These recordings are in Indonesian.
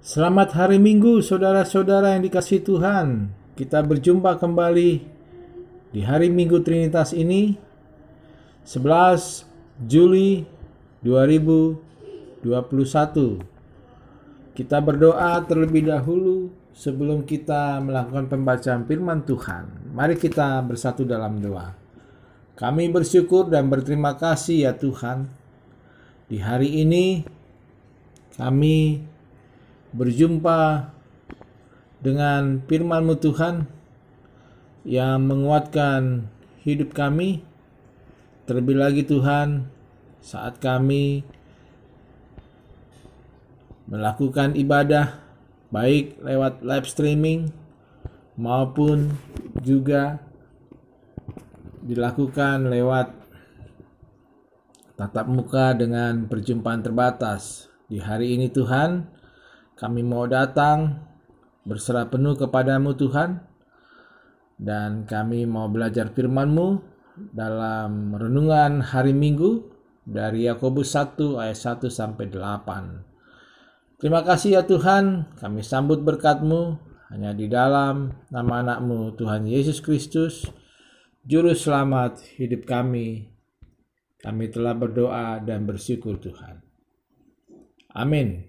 Selamat hari Minggu, saudara-saudara yang dikasihi Tuhan. Kita berjumpa kembali di hari Minggu Trinitas ini, 11 Juli 2021. Kita berdoa terlebih dahulu sebelum kita melakukan pembacaan firman Tuhan. Mari kita bersatu dalam doa. Kami bersyukur dan berterima kasih ya Tuhan. Di hari ini kami berjumpa dengan firman-Mu Tuhan yang menguatkan hidup kami. Terlebih lagi Tuhan, saat kami melakukan ibadah baik lewat live streaming maupun juga dilakukan lewat tatap muka dengan perjumpaan terbatas. Di hari ini Tuhan, kami mau datang berserah penuh kepadamu Tuhan, dan kami mau belajar firman-Mu dalam renungan hari Minggu dari Yakobus 1 ayat 1 sampai 8. Terima kasih ya Tuhan, kami sambut berkat-Mu hanya di dalam nama anak-Mu Tuhan Yesus Kristus, Juru Selamat hidup kami. Kami telah berdoa dan bersyukur Tuhan. Amin.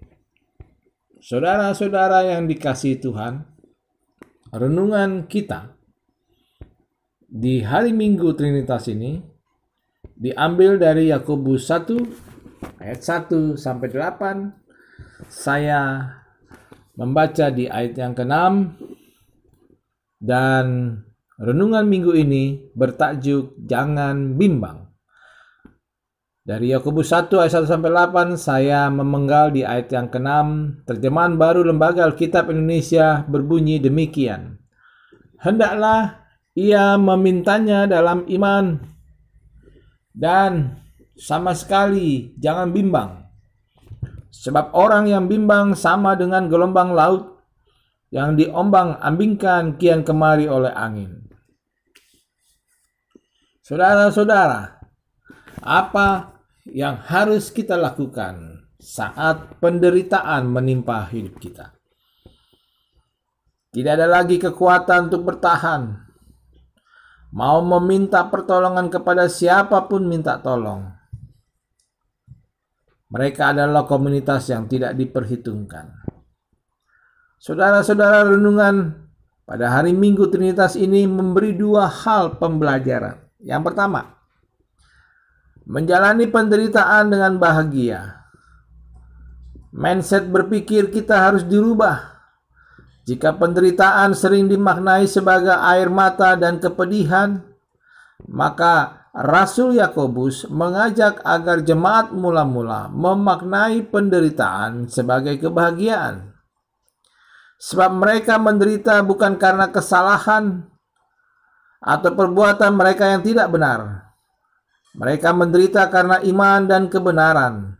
Saudara-saudara yang dikasihi Tuhan, renungan kita di hari Minggu Trinitas ini diambil dari Yakobus 1 ayat 1 sampai 8. Saya membaca di ayat yang ke-6, dan renungan minggu ini bertajuk Jangan Bimbang. Dari Yakobus 1 ayat 1 sampai 8, saya memenggal di ayat yang ke-6. Terjemahan Baru Lembaga Alkitab Indonesia berbunyi demikian. Hendaklah ia memintanya dalam iman, dan sama sekali jangan bimbang. Sebab orang yang bimbang sama dengan gelombang laut yang diombang-ambingkan kian kemari oleh angin. Saudara-saudara, apa yang harus kita lakukan saat penderitaan menimpa hidup kita? Tidak ada lagi kekuatan untuk bertahan. Mau meminta pertolongan kepada siapapun minta tolong. Mereka adalah komunitas yang tidak diperhitungkan. Saudara-saudara, renungan pada hari Minggu Trinitas ini memberi dua hal pembelajaran. Yang pertama, menjalani penderitaan dengan bahagia. Mindset berpikir kita harus dirubah. Jika penderitaan sering dimaknai sebagai air mata dan kepedihan, maka Rasul Yakobus mengajak agar jemaat mula-mula memaknai penderitaan sebagai kebahagiaan. Sebab mereka menderita bukan karena kesalahan atau perbuatan mereka yang tidak benar. Mereka menderita karena iman dan kebenaran.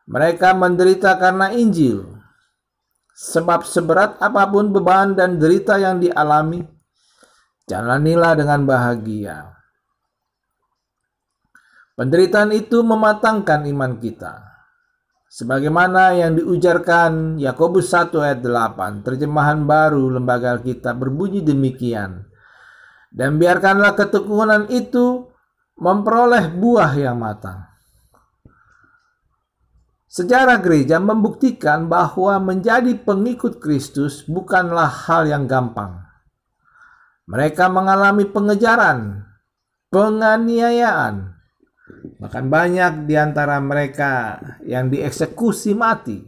Mereka menderita karena Injil. Sebab seberat apapun beban dan derita yang dialami, jalanilah dengan bahagia. Penderitaan itu mematangkan iman kita. Sebagaimana yang diujarkan Yakobus 1 ayat 8, terjemahan Baru Lembaga Alkitab berbunyi demikian. Dan biarkanlah ketekunan itu memperoleh buah yang matang. Sejarah gereja membuktikan bahwa menjadi pengikut Kristus bukanlah hal yang gampang. Mereka mengalami pengejaran, penganiayaan. Bahkan banyak di antara mereka yang dieksekusi mati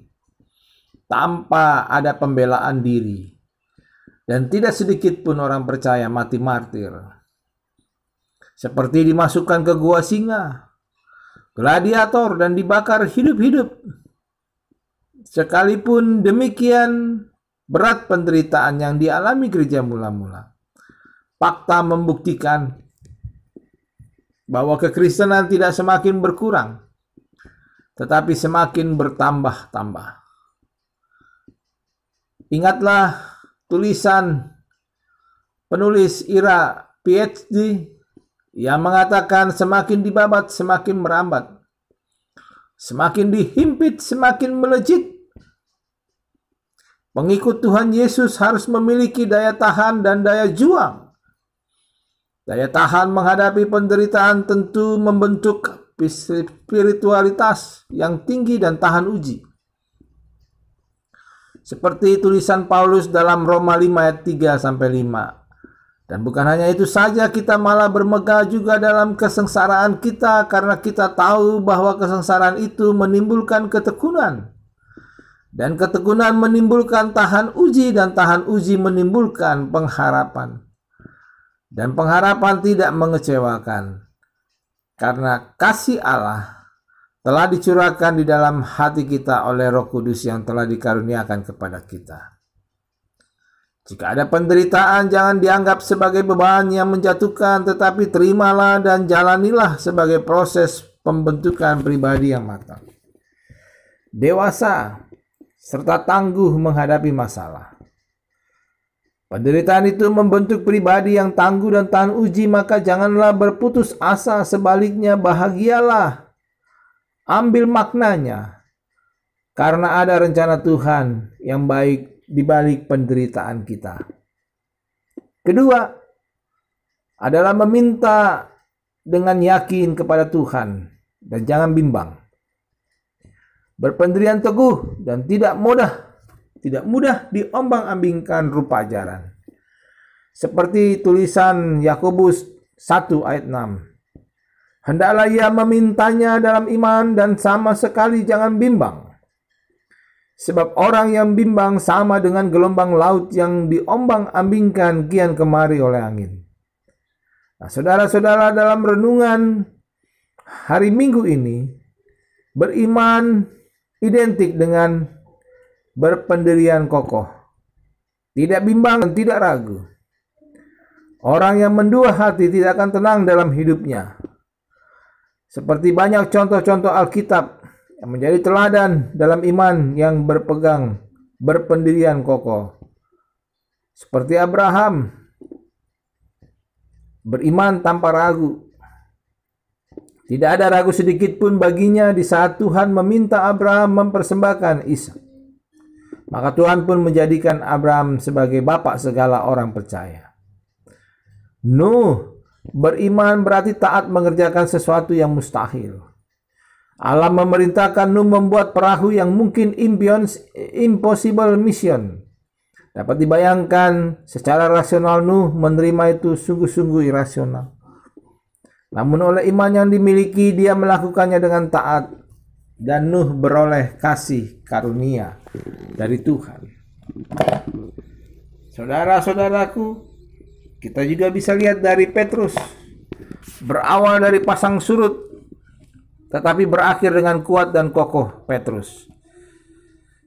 tanpa ada pembelaan diri. Dan tidak sedikit pun orang percaya mati martir. Seperti dimasukkan ke gua singa, gladiator, dan dibakar hidup-hidup. Sekalipun demikian berat penderitaan yang dialami gereja mula-mula, fakta membuktikan bahwa kekristenan tidak semakin berkurang, tetapi semakin bertambah-tambah. Ingatlah tulisan penulis Ira PhD yang mengatakan semakin dibabat semakin merambat. Semakin dihimpit, semakin melejit. Pengikut Tuhan Yesus harus memiliki daya tahan dan daya juang. Daya tahan menghadapi penderitaan tentu membentuk spiritualitas yang tinggi dan tahan uji. Seperti tulisan Paulus dalam Roma 5 ayat 3-5. Dan bukan hanya itu saja, kita malah bermegah juga dalam kesengsaraan kita karena kita tahu bahwa kesengsaraan itu menimbulkan ketekunan. Dan ketekunan menimbulkan tahan uji, dan tahan uji menimbulkan pengharapan. Dan pengharapan tidak mengecewakan, karena kasih Allah telah dicurahkan di dalam hati kita oleh Roh Kudus yang telah dikaruniakan kepada kita. Jika ada penderitaan, jangan dianggap sebagai beban yang menjatuhkan, tetapi terimalah dan jalanilah sebagai proses pembentukan pribadi yang matang, dewasa, serta tangguh menghadapi masalah. Penderitaan itu membentuk pribadi yang tangguh dan tahan uji, maka janganlah berputus asa, sebaliknya bahagialah. Ambil maknanya, karena ada rencana Tuhan yang baik di balik penderitaan kita. Kedua, adalah meminta dengan yakin kepada Tuhan dan jangan bimbang. Berpendirian teguh dan tidak mudah diombang-ambingkan rupa ajaran. Seperti tulisan Yakobus 1 ayat 6. Hendaklah ia memintanya dalam iman dan sama sekali jangan bimbang. Sebab orang yang bimbang sama dengan gelombang laut yang diombang-ambingkan kian kemari oleh angin. Nah, saudara-saudara, dalam renungan hari Minggu ini, beriman identik dengan berpendirian kokoh, tidak bimbang dan tidak ragu. Orang yang mendua hati tidak akan tenang dalam hidupnya. Seperti banyak contoh-contoh Alkitab yang menjadi teladan dalam iman yang berpegang berpendirian kokoh. Seperti Abraham, beriman tanpa ragu. Tidak ada ragu sedikit pun baginya di saat Tuhan meminta Abraham mempersembahkan Ishak. Maka Tuhan pun menjadikan Abraham sebagai bapak segala orang percaya. Nuh, beriman berarti taat mengerjakan sesuatu yang mustahil. Allah memerintahkan Nuh membuat perahu yang mungkin impossible mission. Dapat dibayangkan secara rasional Nuh menerima itu sungguh-sungguh irasional. Namun oleh iman yang dimiliki, dia melakukannya dengan taat, dan Nuh beroleh kasih karunia dari Tuhan. Saudara-saudaraku, kita juga bisa lihat dari Petrus, berawal dari pasang surut, tetapi berakhir dengan kuat dan kokoh Petrus.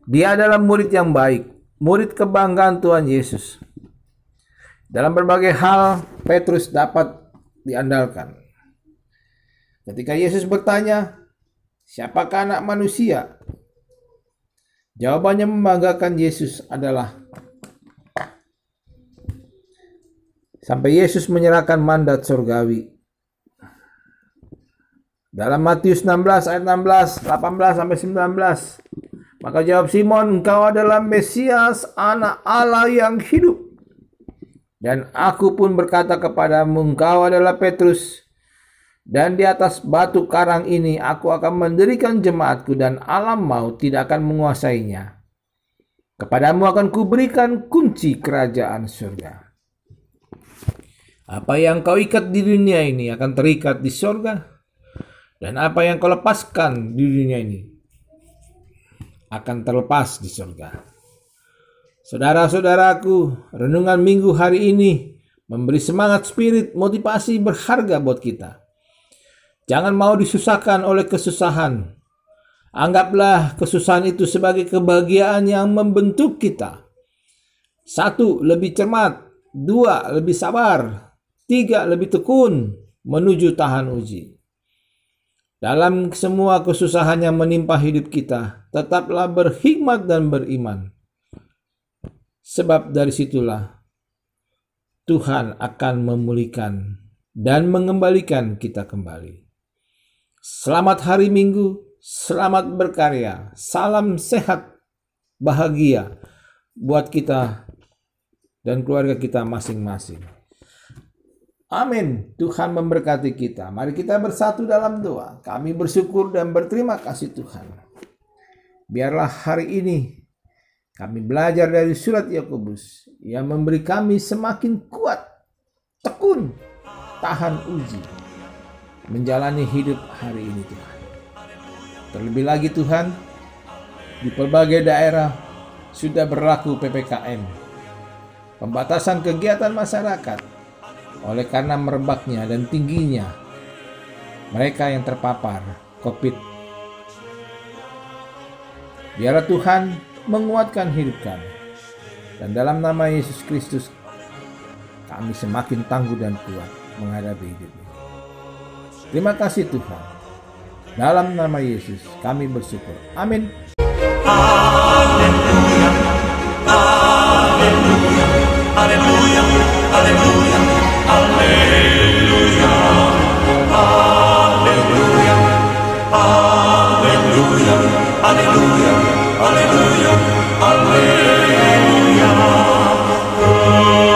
Dia adalah murid yang baik, murid kebanggaan Tuhan Yesus. Dalam berbagai hal, Petrus dapat diandalkan. Ketika Yesus bertanya, siapakah anak manusia? Jawabannya membanggakan Yesus adalah, sampai Yesus menyerahkan mandat surgawi. Dalam Matius 16 ayat 16, 18-19. Maka jawab Simon, engkau adalah Mesias, anak Allah yang hidup. Dan aku pun berkata kepadamu, engkau adalah Petrus. Dan di atas batu karang ini aku akan mendirikan jemaatku, dan alam maut tidak akan menguasainya. Kepadamu akan kuberikan kunci kerajaan surga. Apa yang kau ikat di dunia ini akan terikat di surga, dan apa yang kau lepaskan di dunia ini akan terlepas di surga. Saudara-saudaraku, renungan minggu hari ini memberi semangat spirit, motivasi berharga buat kita. Jangan mau disusahkan oleh kesusahan. Anggaplah kesusahan itu sebagai kebahagiaan yang membentuk kita. 1. Lebih cermat. 2. Lebih sabar. 3. Lebih tekun menuju tahan uji. Dalam semua kesusahan yang menimpa hidup kita, tetaplah berhikmat dan beriman. Sebab dari situlah Tuhan akan memulihkan dan mengembalikan kita kembali. Selamat hari Minggu, selamat berkarya, salam sehat, bahagia, buat kita dan keluarga kita masing-masing. Amin. Tuhan memberkati kita. Mari kita bersatu dalam doa. Kami bersyukur dan berterima kasih Tuhan. Biarlah hari ini kami belajar dari surat Yakobus yang memberi kami semakin kuat, tekun, tahan uji, menjalani hidup hari ini Tuhan. Terlebih lagi Tuhan, di berbagai daerah sudah berlaku PPKM, pembatasan kegiatan masyarakat, oleh karena merebaknya dan tingginya mereka yang terpapar COVID. Biarlah Tuhan menguatkan hidup kami. Dan dalam nama Yesus Kristus, kami semakin tangguh dan kuat menghadapi hidup ini. Terima kasih Tuhan. Dalam nama Yesus kami bersyukur. Amin. Haleluya, haleluya, haleluya, haleluya, haleluya, haleluya, haleluya, haleluya, haleluya, haleluya.